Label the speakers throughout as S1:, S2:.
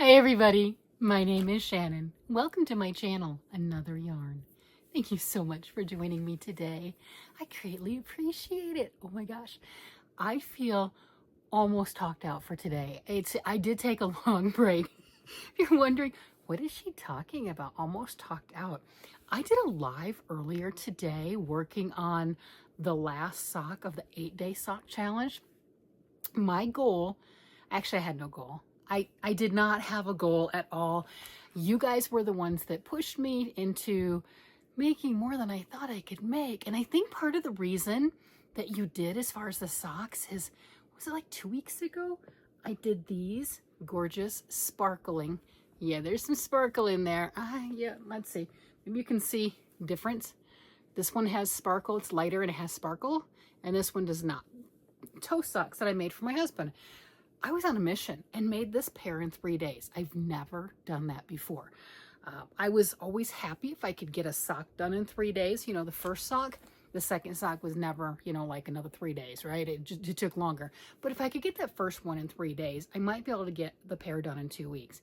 S1: Hi everybody, my name is Shannon. Welcome to my channel, Another Yarn. Thank you so much for joining me today. I greatly appreciate it. Oh my gosh, I feel almost talked out for today. I did take a long break. If you're wondering, what is she talking about? Almost talked out. I did a live earlier today working on the last sock of the 8-day sock challenge. My goal, actually I had no goal. I did not have a goal at all. You guys were the ones that pushed me into making more than I thought I could make. And I think part of the reason that you did as far as the socks is, was it like 2 weeks ago? I did these gorgeous sparkling. Yeah, there's some sparkle in there. Yeah, let's see. Maybe you can see difference. This one has sparkle, it's lighter and it has sparkle. And this one does not. Toe socks that I made for my husband. I was on a mission and made this pair in 3 days. I've never done that before. I was always happy if I could get a sock done in 3 days. You know, the first sock, the second sock was never, you know, like another 3 days, right? It took longer. But if I could get that first one in 3 days, I might be able to get the pair done in 2 weeks.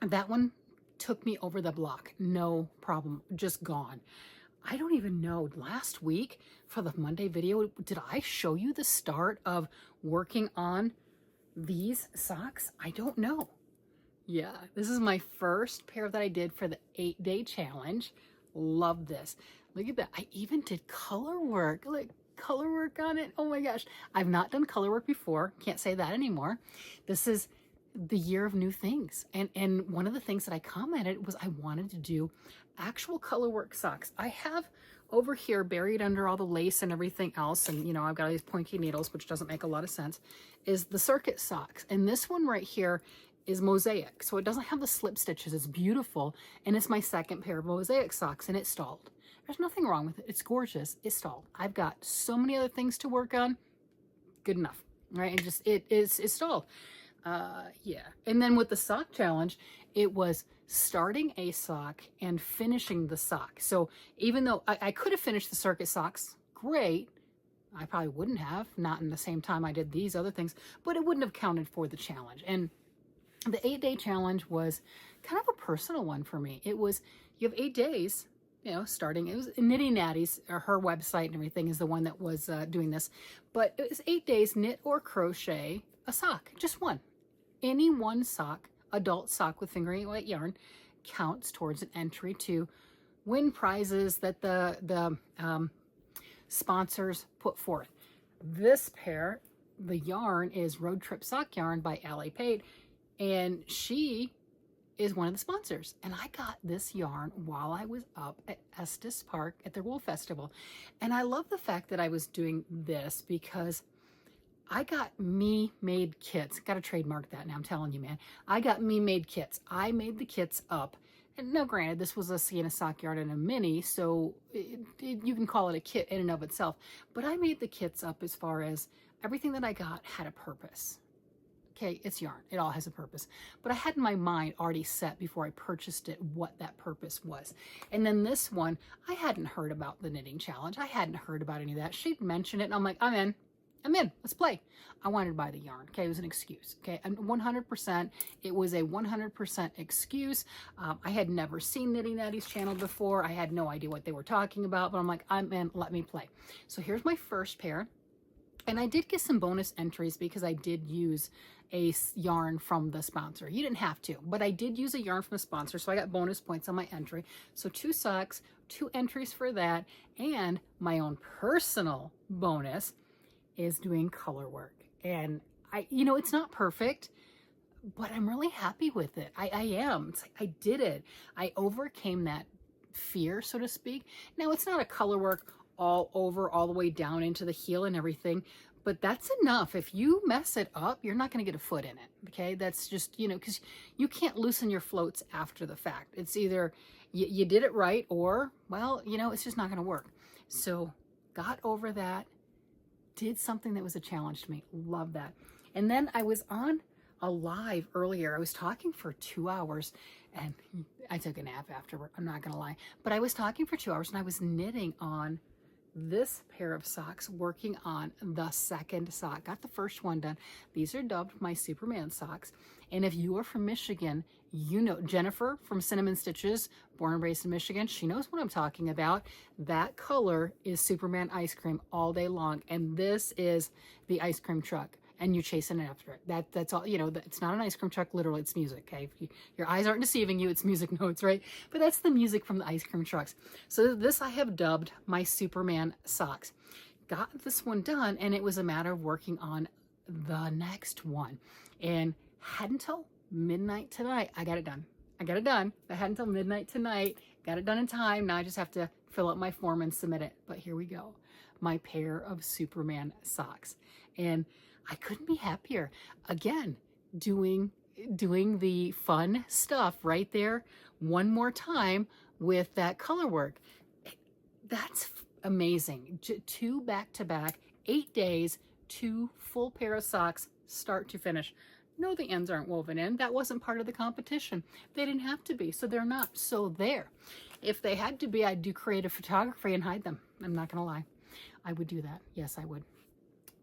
S1: That one took me over the block. No problem. Just gone. I don't even know, last week for the Monday video, did I show you the start of working on these socks? I don't know. Yeah, this is my first pair that I did for the 8-day challenge. Love this. Look at that. I even did color work. Look, color work on it. Oh my gosh. I've not done color work before. Can't say that anymore. This is the year of new things. And one of the things that I commented was I wanted to do actual color work socks. I have over here, buried under all the lace and everything else, and you know, I've got all these pointy needles, which doesn't make a lot of sense, is the circuit socks. And this one right here is mosaic. So it doesn't have the slip stitches. It's beautiful. And it's my second pair of mosaic socks, and it stalled. There's nothing wrong with it. It's gorgeous. It stalled. I've got so many other things to work on. Good enough, right? And just, it stalled. Yeah. And then with the sock challenge, it was starting a sock and finishing the sock. So even though I could have finished the circuit socks, great. I probably wouldn't have, not in the same time I did these other things, but it wouldn't have counted for the challenge. And the 8-day challenge was kind of a personal one for me. It was, you have 8 days, you know, starting, it was Knitty Natty's, or her website and everything is the one that was doing this, but it was 8 days, knit or crochet a sock, just one. Any one sock, adult sock with fingering weight yarn, counts towards an entry to win prizes that the sponsors put forth. This pair, the yarn is Road Trip Sock Yarn by Allie Pate, and she is one of the sponsors. And I got this yarn while I was up at Estes Park at the Wool Festival. And I love the fact that I was doing this because I got me-made kits. Got to trademark that now, I'm telling you, man. I got me-made kits. I made the kits up. And now, granted, this was a Sienna sock yarn and a mini, so you can call it a kit in and of itself. But I made the kits up as far as everything that I got had a purpose. Okay, it's yarn. It all has a purpose. But I had my mind already set before I purchased it what that purpose was. And then this one, I hadn't heard about the knitting challenge. I hadn't heard about any of that. She'd mentioned it, and I'm like, I'm in. Let's play. I wanted to buy the yarn. Okay, it was an excuse. Okay, and 100%, it was a 100% excuse. I had never seen Knitty Natty's channel before. I had no idea what they were talking about, but I'm like, I'm in, let me play. So here's my first pair. And I did get some bonus entries because I did use a yarn from the sponsor. You didn't have to, but I did use a yarn from the sponsor, so I got bonus points on my entry. So 2 socks, 2 entries for that, and my own personal bonus is doing color work. And you know, it's not perfect, but I'm really happy with it. I am. It's like I did it. I overcame that fear, so to speak. Now, it's not a color work all over, all the way down into the heel and everything, but that's enough. If you mess it up, you're not going to get a foot in it. Okay. That's just, you know, because you can't loosen your floats after the fact. It's either you did it right or, well, you know, it's just not going to work. So got over that. Did something that was a challenge to me. Love that. And then I was on a live earlier. I was talking for 2 hours and I took a nap afterward. I'm not going to lie, but I was talking for 2 hours and I was knitting on this pair of socks working on the second sock. Got the first one done. These are dubbed my Superman socks. And if you are from Michigan, you know Jennifer from Cinnamon Stitches, born and raised in Michigan. She knows what I'm talking about. That color is Superman ice cream all day long. And this is the ice cream truck. And you're chasing it after it. That's all, you know, it's not an ice cream truck, literally, it's music, okay? Your eyes aren't deceiving you, it's music notes, right? But that's the music from the ice cream trucks. So this I have dubbed my Superman socks. Got this one done, and it was a matter of working on the next one. And had until midnight tonight, I got it done. I got it done. I had until midnight tonight, got it done in time. Now I just have to fill out my form and submit it. But here we go, my pair of Superman socks. And I couldn't be happier. Again, doing the fun stuff right there one more time with that color work. That's amazing. 2 back-to-back, 8 days, 2 full pair of socks, start to finish. No, the ends aren't woven in. That wasn't part of the competition. They didn't have to be, so they're not. So there. If they had to be, I'd do creative photography and hide them. I'm not gonna lie. I would do that. Yes, I would.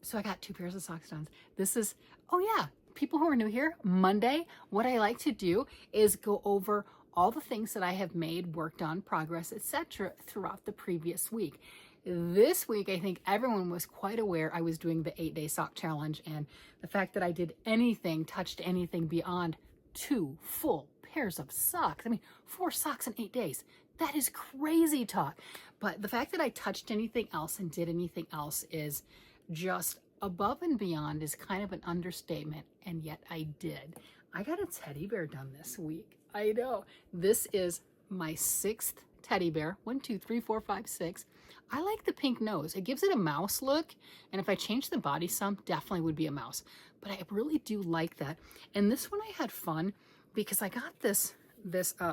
S1: So I got 2 pairs of socks done. This is, oh yeah, people who are new here, Monday, what I like to do is go over all the things that I have made, worked on, progress, etc. throughout the previous week. This week, I think everyone was quite aware I was doing the 8-day sock challenge, and the fact that I did anything, touched anything beyond 2 full pairs of socks. I mean, 4 socks in 8 days. That is crazy talk. But the fact that I touched anything else and did anything else is just above and beyond, is kind of an understatement, and yet I did. I got a teddy bear done this week. I know. This is my 6th teddy bear. 1, 2, 3, 4, 5, 6. I like the pink nose. It gives it a mouse look, and if I change the body some, definitely would be a mouse. But I really do like that. And this one I had fun because I got this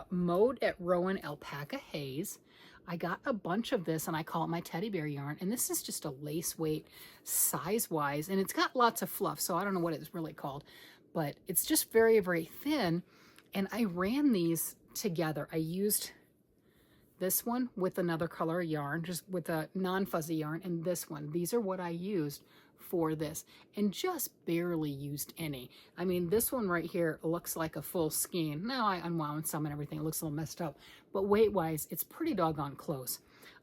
S1: Mode at Rowan Alpaca Haze. I got a bunch of this, and I call it my teddy bear yarn. And this is just a lace weight size-wise, and it's got lots of fluff, so I don't know what it's really called, but it's just very, very thin. And I ran these together. I used this one with another color yarn, just with a non-fuzzy yarn, and this one. These are what I used for this, and just barely used any. I mean, this one right here looks like a full skein. Now I unwound some and everything. It looks a little messed up, but weight-wise, it's pretty doggone close.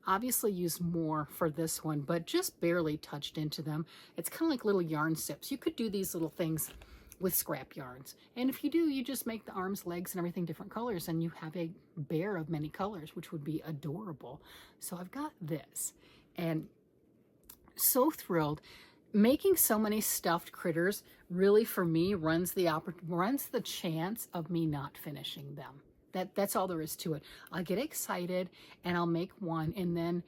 S1: Obviously used more for this one, but just barely touched into them. It's kind of like little yarn sips. You could do these little things with scrap yarns. And if you do, you just make the arms, legs, and everything different colors, and you have a bear of many colors, which would be adorable. So I've got this, and so thrilled. Making so many stuffed critters really, for me, runs the chance of me not finishing them. That's all there is to it. I'll get excited and I'll make one, and then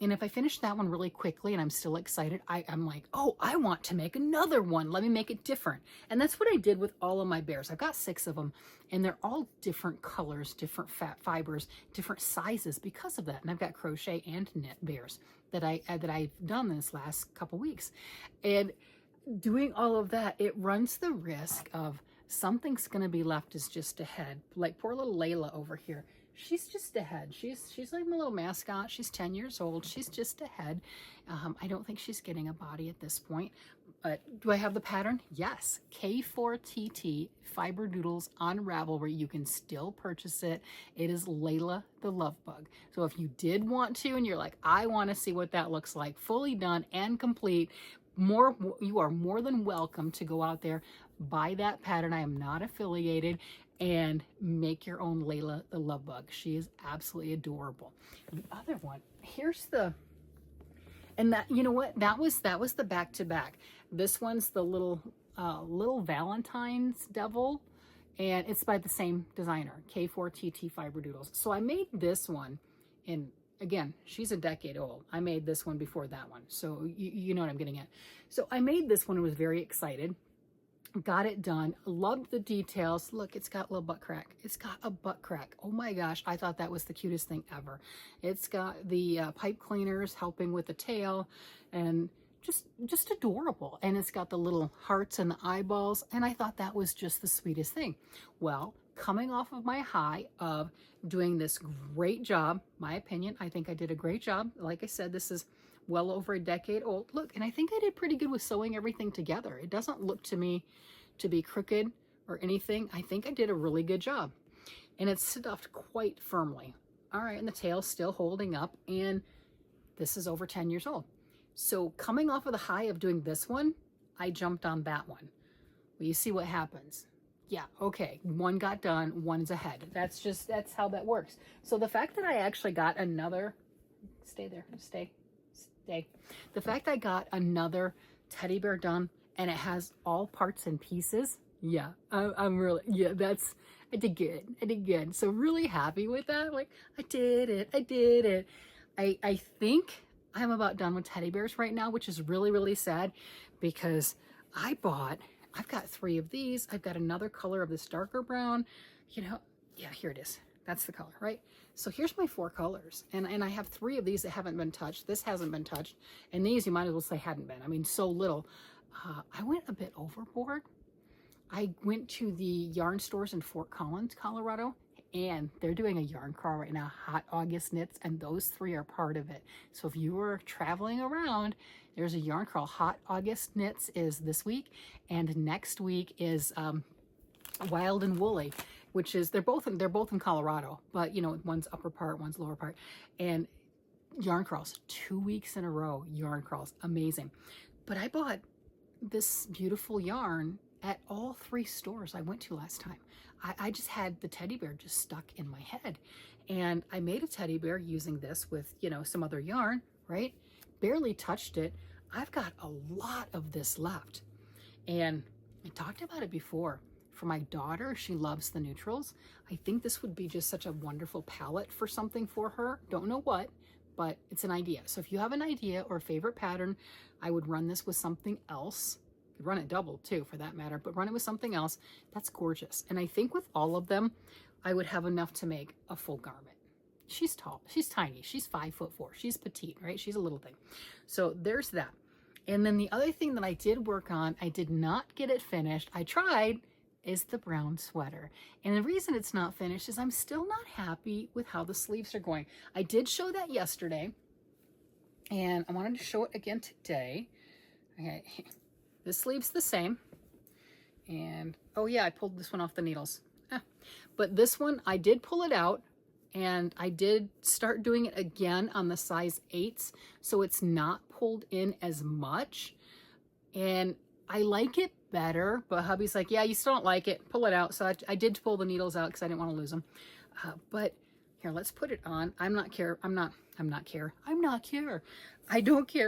S1: and if I finish that one really quickly and I'm still excited, I'm like, oh, I want to make another one. Let me make it different. And that's what I did with all of my bears. I've got 6 of them, and they're all different colors, different fat fibers, different sizes because of that. And I've got crochet and knit bears that I've done this last couple weeks. And doing all of that, it runs the risk of something's going to be left as just a head. Like poor little Layla over here. She's just a head. She's like my little mascot. She's 10 years old. She's just a head. I don't think she's getting a body at this point. But do I have the pattern? Yes. K4TT Fiber Doodles on Ravelry. You can still purchase it. It is Layla the Love Bug. So if you did want to, and you're like, I want to see what that looks like, fully done and complete, you are more than welcome to go out there, buy that pattern. I am not affiliated, and make your own Layla the Love Bug. She is absolutely adorable. The other one, here's the, and that, you know what, that was the back-to-back. This one's the little Valentine's devil, and it's by the same designer, K4TT Fiber Doodles. So I made this one, and again, she's a decade old. I made this one before that one, so you know what I'm getting at. So I made this one and was very excited. Got it done. Loved the details. Look, it's got a little butt crack. It's got a butt crack. Oh my gosh, I thought that was the cutest thing ever. It's got the pipe cleaners helping with the tail, and just adorable. And it's got the little hearts and the eyeballs, and I thought that was just the sweetest thing. Well, coming off of my high of doing this great job, my opinion, I think I did a great job. Like I said, this is well over a decade old. Look, and I think I did pretty good with sewing everything together. It doesn't look to me to be crooked or anything. I think I did a really good job. And it's stuffed quite firmly. All right, and the tail's still holding up, and this is over 10 years old. So coming off of the high of doing this one, I jumped on that one. Well, you see what happens. Yeah, okay, one got done, one's ahead. That's how that works. So the fact that I actually got another, stay there, stay. The fact I got another teddy bear done and it has all parts and pieces, yeah, I'm really, yeah, I did good. So really happy with that. Like, I did it. I think I'm about done with teddy bears right now, which is really, really sad because I've got 3 of these. I've got another color of this darker brown, you know, yeah, here it is. That's the color, right? So here's my 4 colors. And I have 3 of these that haven't been touched. This hasn't been touched. And these, you might as well say hadn't been. I mean, so little. I went a bit overboard. I went to the yarn stores in Fort Collins, Colorado, and they're doing a yarn crawl right now, Hot August Knits, and those 3 are part of it. So if you were traveling around, there's a yarn crawl. Hot August Knits is this week, and next week is Wild and Woolly, which is they're both in Colorado, but you know, one's upper part, one's lower part, and yarn crawls 2 weeks in a row. Yarn crawls, amazing. But I bought this beautiful yarn at all 3 stores I went to last time. I just had the teddy bear just stuck in my head, and I made a teddy bear using this with, you know, some other yarn, right? Barely touched it. I've got a lot of this left, and I talked about it before. For my daughter, she loves the neutrals. I think this would be just such a wonderful palette for something for her. Don't know what, but it's an idea. So if you have an idea or a favorite pattern, I would run this with something else. Could run it double too, for that matter, but run it with something else. That's gorgeous. And I think with all of them, I would have enough to make a full garment. She's tall, she's tiny, she's 5'4", she's petite, right? She's a little thing. So there's that. And then the other thing that I did work on, I did not get it finished. I tried, is the brown sweater. And the reason it's not finished is I'm still not happy with how the sleeves are going. I did show that yesterday, and I wanted to show it again today. Okay. The sleeve's the same, and oh yeah, I pulled this one off the needles. But this one, I did pull it out, and I did start doing it again on the size 8s, so it's not pulled in as much, and I like it better, but hubby's like, yeah, you still don't like it, pull it out. So I did pull the needles out because I didn't want to lose them. But here, let's put it on. I don't care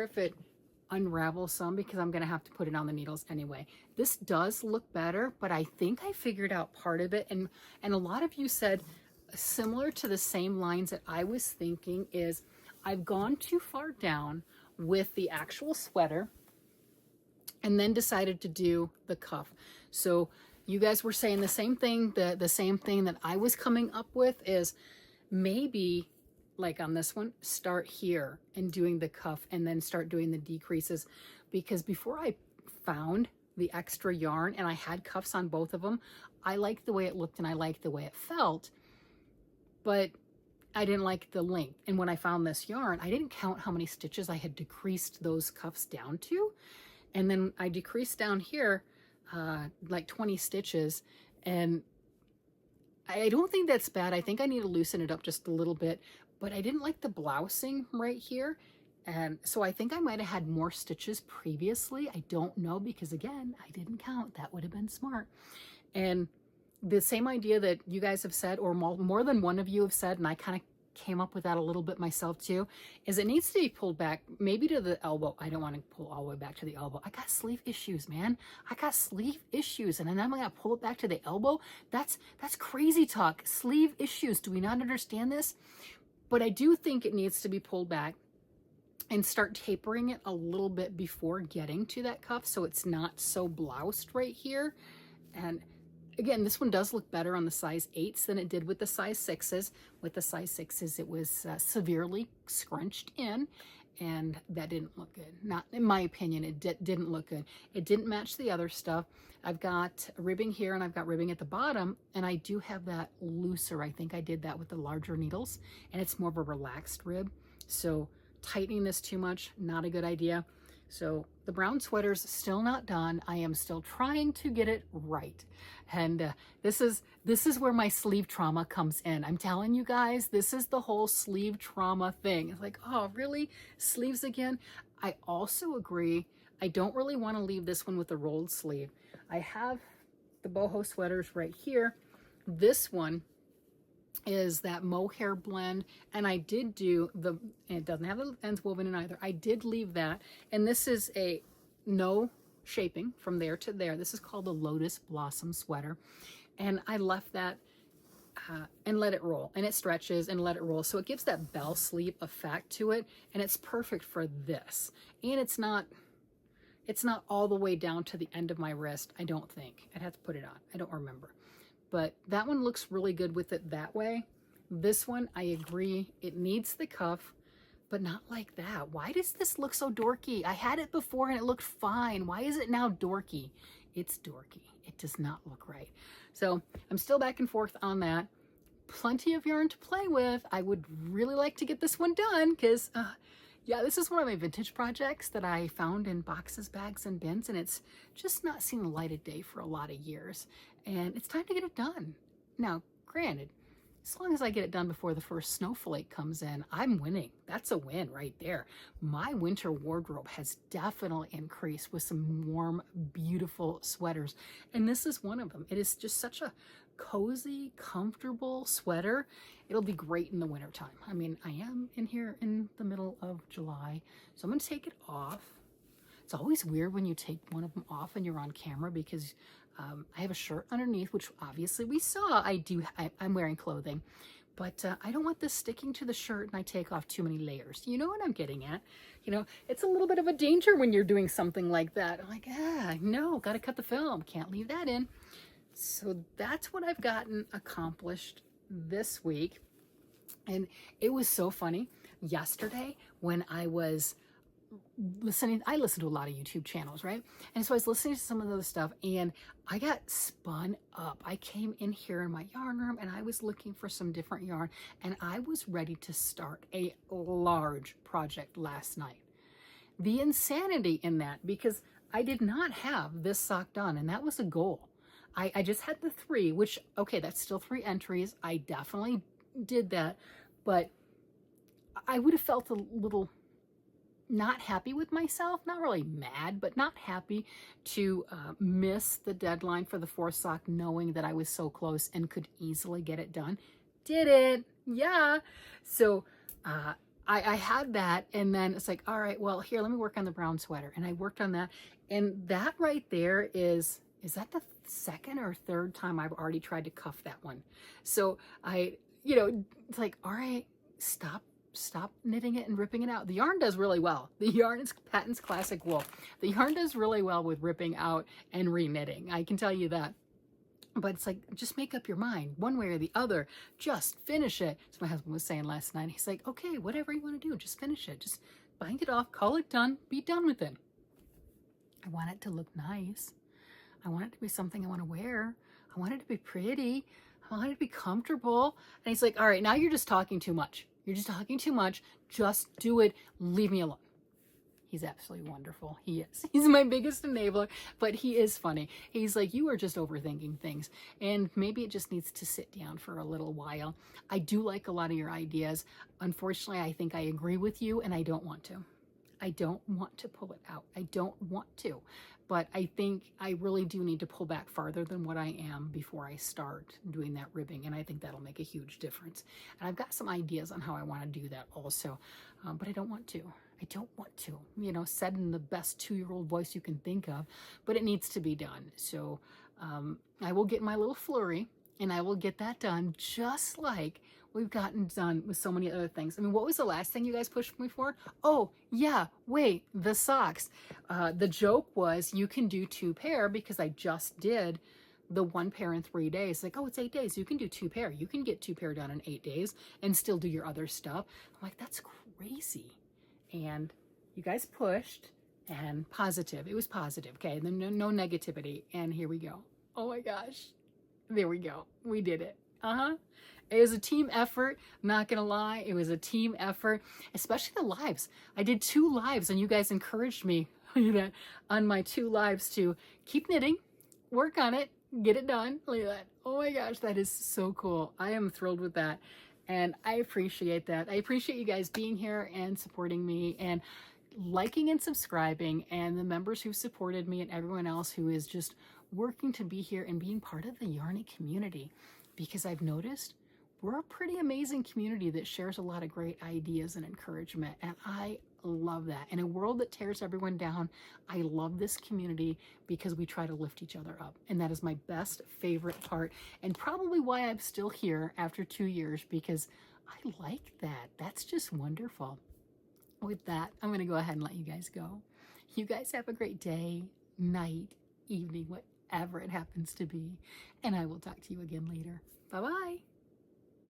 S1: if it unravel some because I'm gonna have to put it on the needles anyway. This does look better, but I think I figured out part of it, and a lot of you said similar to the same lines that I was thinking is I've gone too far down with the actual sweater and then decided to do the cuff. So you guys were saying the same thing. The same thing that I was coming up with is maybe, like on this one, start here and doing the cuff and then start doing the decreases, because before I found the extra yarn and I had cuffs on both of them, I liked the way it looked and I liked the way it felt, but I didn't like the length. And when I found this yarn, I didn't count how many stitches I had decreased those cuffs down to. And then I decreased down here like 20 stitches, and I don't think that's bad. I think I need to loosen it up just a little bit, but I didn't like the blousing right here. And so I think I might have had more stitches previously. I don't know, because again, I didn't count. That would have been smart. And the same idea that you guys have said, or more than one of you have said, and I kind of came up with that a little bit myself too, is it needs to be pulled back maybe to the elbow. I don't want to pull all the way back to the elbow. I got sleeve issues, man. I got sleeve issues, and then I'm gonna pull it back to the elbow. That's crazy talk. Sleeve issues. Do we not understand this? But I do think it needs to be pulled back and start tapering it a little bit before getting to that cuff, so it's not so bloused right here. And again, this one does look better on the size 8s than it did with the size 6s. With the size 6s, it was severely scrunched in. and that didn't look good. Not in my opinion, it didn't look good. It didn't match the other stuff. I've got ribbing here and I've got ribbing at the bottom, and I do have that looser. I think I did that with the larger needles, and it's more of a relaxed rib. So tightening this too much, not a good idea. So the brown sweater's still not done. I am still trying to get it right. And this is where my sleeve trauma comes in. I'm telling you guys, this is the whole sleeve trauma thing. It's like, oh, really? Sleeves again? I also agree. I don't really want to leave this one with a rolled sleeve. I have the boho sweaters right here. This one is that mohair blend, and I did do and it doesn't have the ends woven in either. I did leave that, and this is a no shaping from there to there. This is called the Lotus Blossom sweater, and I left that and let it roll, and it stretches and let it roll, so it gives that bell sleeve effect to it, and it's perfect for this. And it's not all the way down to the end of my wrist, I don't think. I'd have to put it on, I don't remember. But that one looks really good with it that way. This one, I agree, it needs the cuff, but not like that. Why does this look so dorky? I had it before and it looked fine. Why is it now dorky? It's dorky. It does not look right. So I'm still back and forth on that. Plenty of yarn to play with. I would really like to get this one done because yeah, this is one of my vintage projects that I found in boxes, bags, and bins, and it's just not seen the light of day for a lot of years. And it's time to get it done. Now, granted, as long as I get it done before the first snowflake comes in, I'm winning. That's a win right there. My winter wardrobe has definitely increased with some warm, beautiful sweaters. And this is one of them. It is just such a cozy, comfortable sweater. It'll be great in the wintertime. I mean, I am in here in the middle of July, so I'm going to take it off. It's always weird when you take one of them off and you're on camera because I have a shirt underneath, which obviously we saw. I'm wearing clothing, but I don't want this sticking to the shirt and I take off too many layers. You know what I'm getting at? You know, it's a little bit of a danger when you're doing something like that. I'm like, no, got to cut the film. Can't leave that in. So that's what I've gotten accomplished this week. And it was so funny. Yesterday when I was listening, I listen to a lot of YouTube channels, right? And so I was listening to some of those stuff and I got spun up. I came in here in my yarn room and I was looking for some different yarn and I was ready to start a large project last night. The insanity in that, because I did not have this sock done and that was a goal. I just had the 3, which, okay, that's still 3 entries. I definitely did that, but I would have felt a little not happy with myself, not really mad, but not happy to miss the deadline for the 4th sock, knowing that I was so close and could easily get it done. Did it, yeah. So I had that, and then it's like, all right, well, here, let me work on the brown sweater, and I worked on that, and that right there is that the 2nd or 3rd time I've already tried to cuff that one. So it's like, all right, stop knitting it and ripping it out. The yarn does really well. The yarn is Patton's Classic Wool. The yarn does really well with ripping out and re-knitting. I can tell you that. But it's like, just make up your mind one way or the other. Just finish it. So my husband was saying last night, he's like, okay, whatever you want to do, just finish it. Just bind it off, call it done, be done with it. I want it to look nice. I want it to be something I want to wear. I want it to be pretty. I want it to be comfortable. And he's like, all right, now you're just talking too much. You're just talking too much. Just do it. Leave me alone. He's absolutely wonderful. He is. He's my biggest enabler, but he is funny. He's like, you are just overthinking things, and maybe it just needs to sit down for a little while. I do like a lot of your ideas. Unfortunately, I think I agree with you, and I don't want to. I don't want to pull it out. I don't want to. But I think I really do need to pull back farther than what I am before I start doing that ribbing. And I think that'll make a huge difference. And I've got some ideas on how I want to do that also. But I don't want to. I don't want to. You know, said in the best 2-year-old voice you can think of. But it needs to be done. So I will get my little flurry. And I will get that done just like we've gotten done with so many other things. I mean, what was the last thing you guys pushed me for? Oh, yeah, wait, the socks. The joke was you can do 2 pair because I just did the 1 pair in 3 days. Like, oh, it's 8 days. You can do 2 pair. You can get 2 pair done in 8 days and still do your other stuff. I'm like, that's crazy. and you guys pushed, and positive. It was positive, okay? No negativity. And here we go. Oh my gosh. There we go. We did it. It was a team effort. Not gonna lie, it was a team effort, especially the lives. I did 2 lives, and you guys encouraged me on my 2 lives to keep knitting, work on it, get it done. Look at that. Oh my gosh, that is so cool. I am thrilled with that, and I appreciate that. I appreciate you guys being here and supporting me and liking and subscribing, and the members who supported me and everyone else who is just working to be here and being part of the Yarny community, because I've noticed we're a pretty amazing community that shares a lot of great ideas and encouragement, and I love that. In a world that tears everyone down, I love this community because we try to lift each other up, and that is my best favorite part, and probably why I'm still here after 2 years, because I like that. That's just wonderful. With that, I'm going to go ahead and let you guys go. You guys have a great day, night, evening, whatever it happens to be, and I will talk to you again later. Bye-bye.